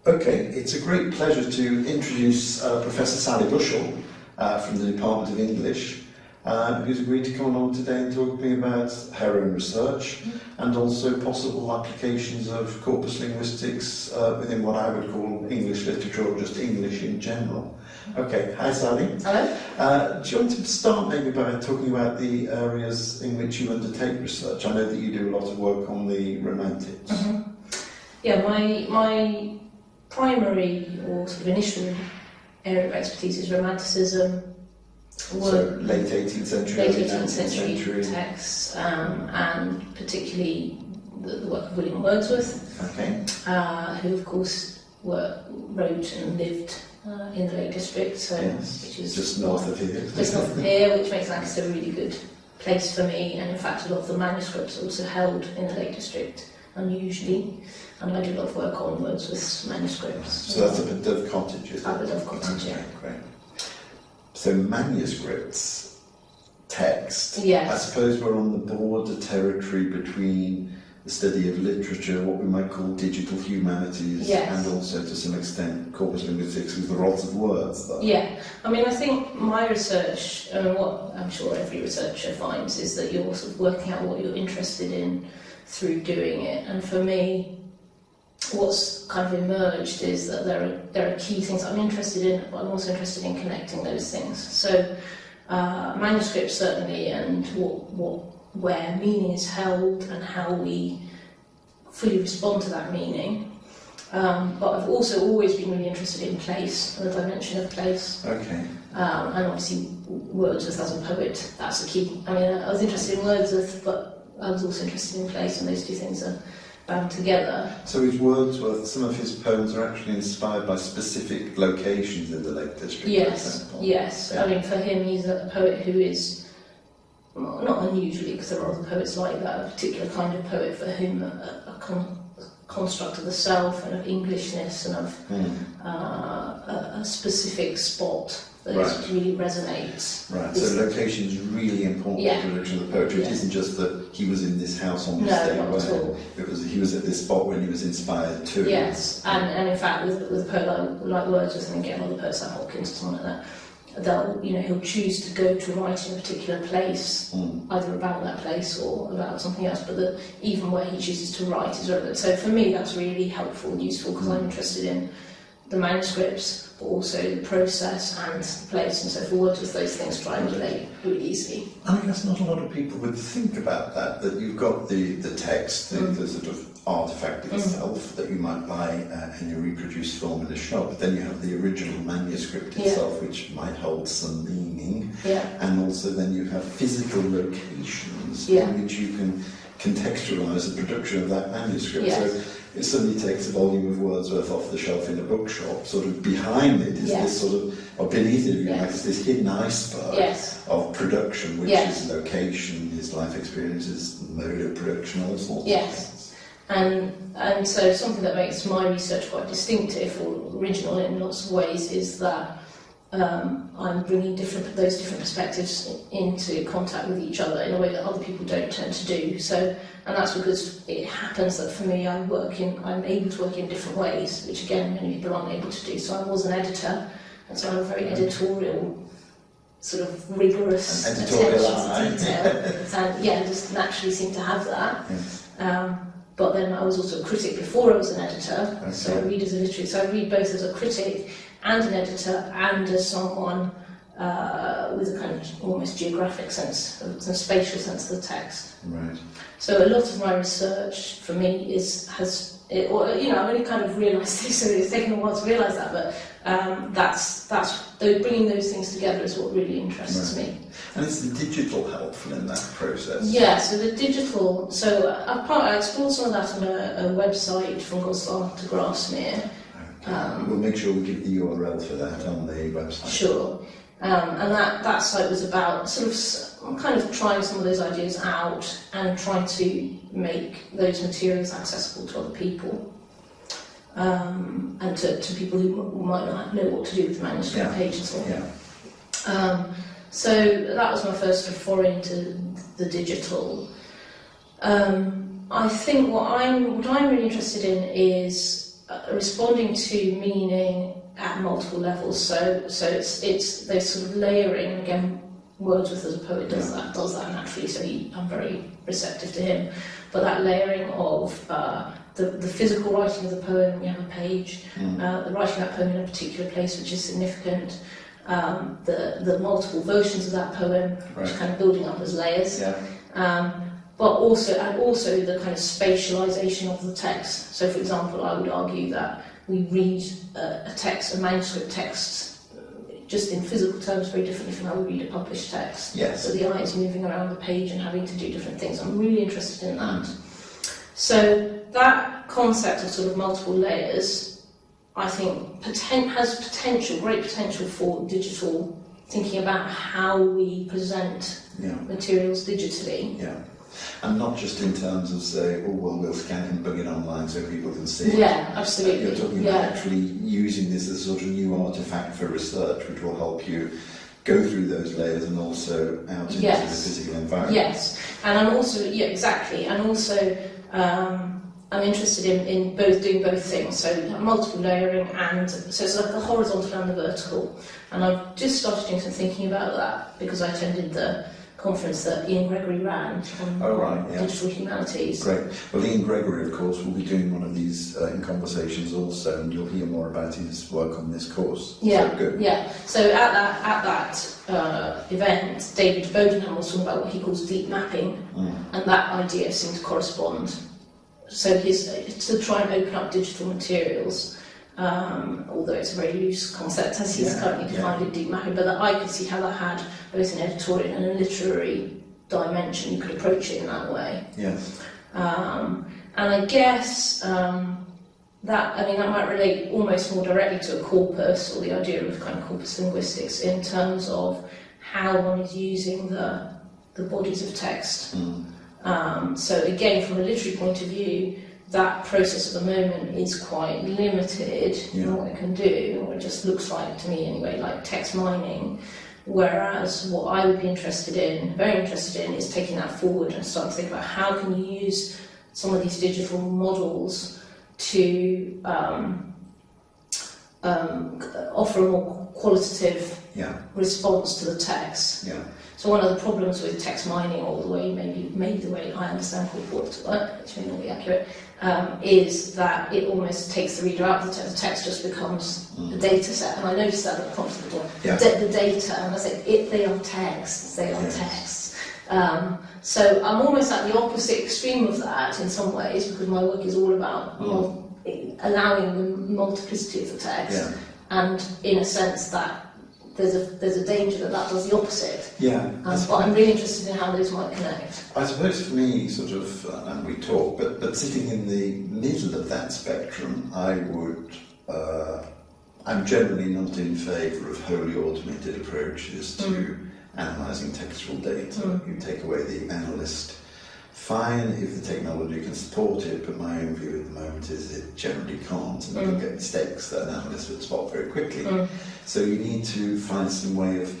Okay, it's a great pleasure to introduce Professor Sally Bushell from the Department of English, who's agreed to come along today and talk to me about her own research and also possible applications of corpus linguistics within what I would call English literature or just English in general. Okay, hi Sally. Hello. Do you want to start maybe by talking about the areas in which you undertake research? I know that you do a lot of work on the Romantics. Yeah, my primary or sort of initial area of expertise is Romanticism. So late 18th century, late early 18th 19th century texts, and particularly the work of William Wordsworth, who of course wrote and lived in the Lake District, so which is just north of here. Just north of here, which makes Lancaster a really good place for me. And in fact, a lot of the manuscripts are also held in the Lake District, unusually. And I do a lot of work on Wordsworth's manuscripts. So that's up at Dove Cottage, is it? Up at Dove Cottage, yeah. Great. So manuscripts, text. Yes. I suppose we're on the border territory between the study of literature, what we might call digital humanities, and also to some extent corpus linguistics with lots of words, though. Yeah, I mean, I think my research, and what I'm sure every researcher finds, is that you're sort of working out what you're interested in through doing it. And for me, what's kind of emerged is that there are key things I'm interested in, but I'm also interested in connecting those things. So manuscripts certainly, and where meaning is held and how we fully respond to that meaning. But I've also always been really interested in place, and the dimension of place. Okay. And obviously Wordsworth as a poet, that's a key. I mean, I was interested in Wordsworth, but I was also interested in place, and those two things are bound together. So is Wordsworth, some of his poems are actually inspired by specific locations in the Lake District? Yes, yes. Yeah. I mean, for him, he's a poet who is, well, not unusually, because there are other poets like that, a particular kind of poet for whom a construct of the self and of Englishness and of a specific spot that really resonates. Right, so location is really important to the origin of the poetry. It isn't just that he was in this house on this day where it was he was at this spot when he was inspired too. Yes, and in fact with a poet like Wordsworth, and again other poets like Hopkins or someone like that, he'll choose to go to write in a particular place, either about that place or about something else, but that even where he chooses to write is relevant. So for me that's really helpful and useful, because I'm interested in the manuscripts, but also the process and the place, and so for Wordsworth those things triangulate really easily. I guess not a lot of people would think about that you've got the text, the sort of artefact itself that you might buy in a reproduced form in a shop, but then you have the original manuscript itself, which might hold some meaning, and also then you have physical locations in which you can contextualise the production of that manuscript. So it suddenly takes a volume of Wordsworth off the shelf in a bookshop. Sort of behind it is this sort of, or beneath it, is this hidden iceberg of production, which is location, his life experiences, mode of production, all sorts of things. And so something that makes my research quite distinctive or original in lots of ways is that I'm bringing those different perspectives into contact with each other in a way that other people don't tend to do. So, and that's because it happens that for me I'm able to work in different ways, which again many people aren't able to do. So I was an editor, and so I'm a very editorial, sort of rigorous attention to detail, and just naturally seem to have that. But then I was also a critic before I was an editor, so I read as a literary. So I read both as a critic and an editor, and as someone with a kind of almost geographic sense, a spatial sense of the text. Right. So a lot of my research for me I've only kind of realised this, so it's taken a while to realise that, but bringing those things together is what really interests me. And is the digital helpful in that process? Yeah, so the digital, I explored some of that on a website from Goslar to Grasmere. We'll make sure we give the URL for that on the website. Sure. And that site was about sort of kind of trying some of those ideas out and trying to make those materials accessible to other people, and to people who might not know what to do with the manuscript page and so on. So that was my first sort of foray into the digital. I think what I'm really interested in is responding to meaning at multiple levels. So it's those sort of layering. Again, Wordsworth as a poet does that naturally. So I'm very receptive to him. But that layering of the physical writing of the poem, you have a page, the writing that poem in a particular place which is significant, the multiple versions of that poem, which are kind of building up as layers. But also the kind of spatialization of the text. So, for example, I would argue that we read a manuscript text, just in physical terms, very differently from how we read a published text. Yes. So the eye is moving around the page and having to do different things. I'm really interested in that. So that concept of sort of multiple layers, I think, has great potential for digital thinking about how we present materials digitally. Yeah. And not just in terms of, say, we'll scan and bring it online so people can see it. Yeah, absolutely. You're talking about actually using this as a sort of new artefact for research, which will help you go through those layers and also out into the physical environment. Yes, and I'm also, exactly, and also I'm interested in doing both things, so multiple layering, and so it's like the horizontal and the vertical. And I've just started doing some thinking about that because I attended the conference that Ian Gregory ran on digital humanities. Great. Well, Ian Gregory, of course, will be doing one of these in conversations also, and you'll hear more about his work on this course. Yeah, so good. Yeah. So at that event, David Bodenham was talking about what he calls deep mapping, and that idea seemed to correspond. So to try and open up digital materials. Although it's a very loose concept as he's currently defined it, deep mapping, but that I could see how that had both an editorial and a literary dimension. You could approach it in that way. Yes. And I guess that might relate almost more directly to a corpus, or the idea of kind of corpus linguistics in terms of how one is using the bodies of text. So again, from a literary point of view, that process at the moment is quite limited in what it can do, or it just looks like, to me anyway, like text mining. Whereas what I would be very interested in, is taking that forward and starting to think about how can you use some of these digital models to offer a more qualitative response to the text. So one of the problems with text mining, or the way maybe the way I understand reports work, which may not be accurate, is that it almost takes the reader out of the text. The text just becomes a data set. And I noticed that at the prompt before. The data, and I say, they are texts, texts. So I'm almost at the opposite extreme of that in some ways, because my work is all about allowing the multiplicity of the text, and in a sense that there's a danger that does the opposite. But I'm really interested in how those might connect. I suppose for me, sort of, and we talk, but sitting in the middle of that spectrum, I'm generally not in favour of wholly automated approaches to analysing textual data. You take away the analyst. Fine if the technology can support it, but my own view at the moment is it generally can't, and you can get mistakes that an analyst would spot very quickly. So you need to find some way of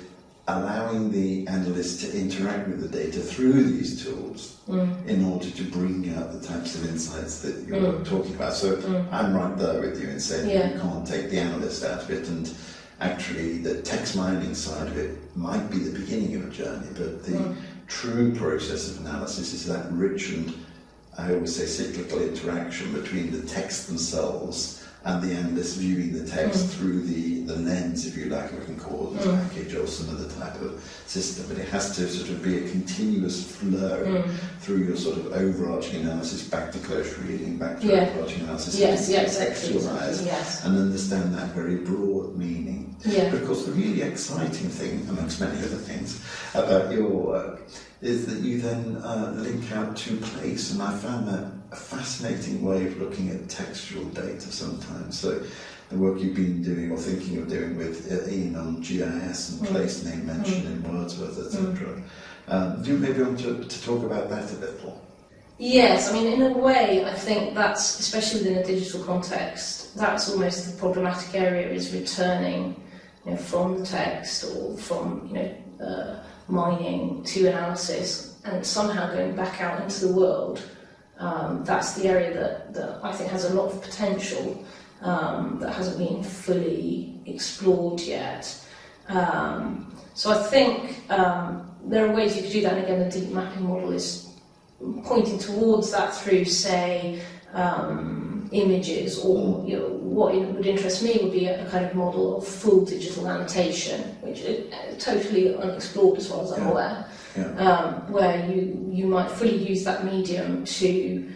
allowing the analyst to interact with the data through these tools in order to bring out the types of insights that you're talking about. So I'm right there with you in saying that you can't take the analyst out of it, and actually the text mining side of it might be the beginning of a journey, but the true process of analysis is that rich and, I always say, cyclical interaction between the texts themselves and the analyst viewing the text through the lens, if you like, we can call it a package or some other type of system, but it has to sort of be a continuous flow through your sort of overarching analysis, back to close reading, back to overarching analysis, contextualise and understand that very broad meaning. But of course the really exciting thing, amongst many other things, about your work is that you then link out to place, and I found that a fascinating way of looking at textual data sometimes. So the work you've been doing or thinking of doing with Ian on GIS and place name mention in Wordsworth, etc. Do you maybe want to talk about that a little? Yes, I mean, in a way, I think that's, especially within a digital context, that's almost the problematic area, is returning from the text or from mining to analysis and somehow going back out into the world. That's the area that I think has a lot of potential that hasn't been fully explored yet. So I think there are ways you could do that, and again, the deep mapping model is pointing towards that through, say, images, or what would interest me would be a kind of model of full digital annotation, which is totally unexplored as far as I'm aware, where you might fully use that medium to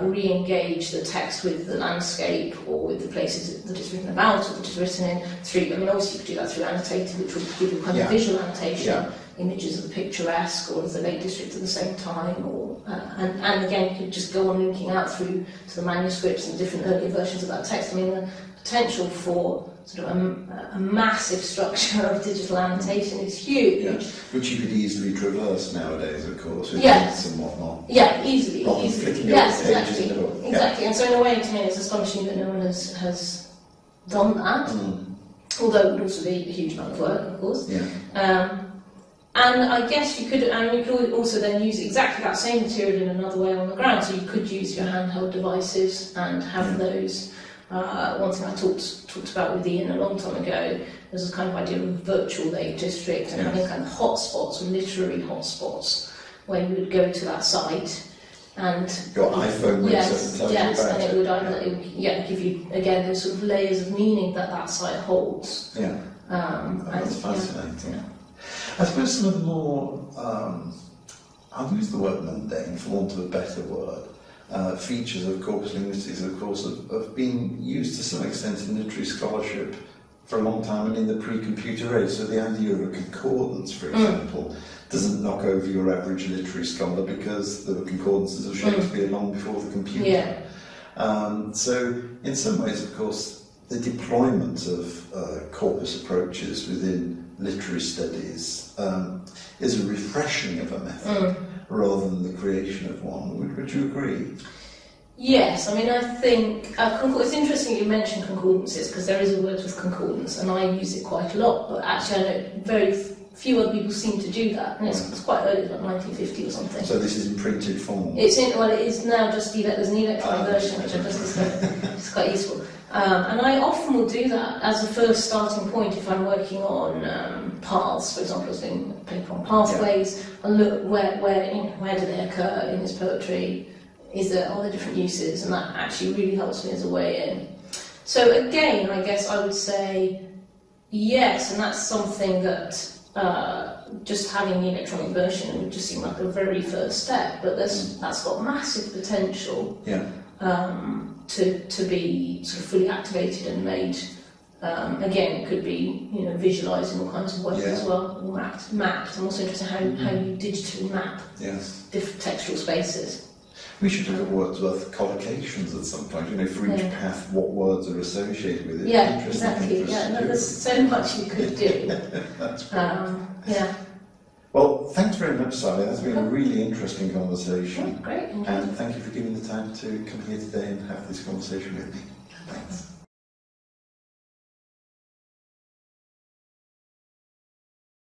re-engage the text with the landscape or with the places that it's written about or that it's written in through, I mean, obviously you could do that through annotated, which would give you kind of visual annotation, images of the picturesque or of the Lake District at the same time, or and again you could just go on linking out through to the manuscripts and different earlier versions of that text. I mean, the potential for sort of a massive structure of digital annotation is huge. Which you could easily traverse nowadays, of course, with links and whatnot. Yeah, easily. Yes, exactly. And so in a way, to me, it's astonishing that no one has done that. Although it would also be a huge amount of work, of course. And I guess you could also then use exactly that same material in another way on the ground. So you could use your handheld devices and have those. One thing I talked about with Ian a long time ago was a kind of idea of a virtual Lake District and having kind of hotspots, literary hotspots, where you would go to that site and your iPhone would tell you about and it would give you again those sort of layers of meaning that site holds. That's fascinating. I suppose some of the more, I'll use the word mundane for want of a better word, features of corpus linguistics, of course, have been used to some extent in literary scholarship for a long time and in the pre-computer age. So the idea of a concordance, for example, doesn't knock over your average literary scholar because there were concordances of Shakespeare long before the computer. So in some ways, of course, the deployment of corpus approaches within literary studies is a refreshing of a method rather than the creation of one. Would you agree? Yes, I mean, I think it's interesting you mentioned concordances, because there is a word with concordance and I use it quite a lot, but actually I know very few other people seem to do that, and it's quite early, like 1950 or something. So this is in printed form? It is now just, there's an electronic version which I just discovered. It's quite useful. And I often will do that as a first starting point if I'm working on paths. For example, I was doing a paper on pathways, and look where do they occur in this poetry? Are there different uses? And that actually really helps me as a way in. So again, I guess I would say yes, and that's something that just having the electronic version would just seem like a very first step, but that's got massive potential. To be sort of fully activated and made. Again, it could be visualised in all kinds of ways as well, or mapped. I'm also interested in how you digitally map different textual spaces. We should look at Wordsworth collocations at some point. For each path, what words are associated with it. Yeah, exactly. There's so much you could do. That's great. Well, thanks very much, Sally. That's been a really interesting conversation. Great. And thank you for giving the time to come here today and have this conversation with me. Thanks.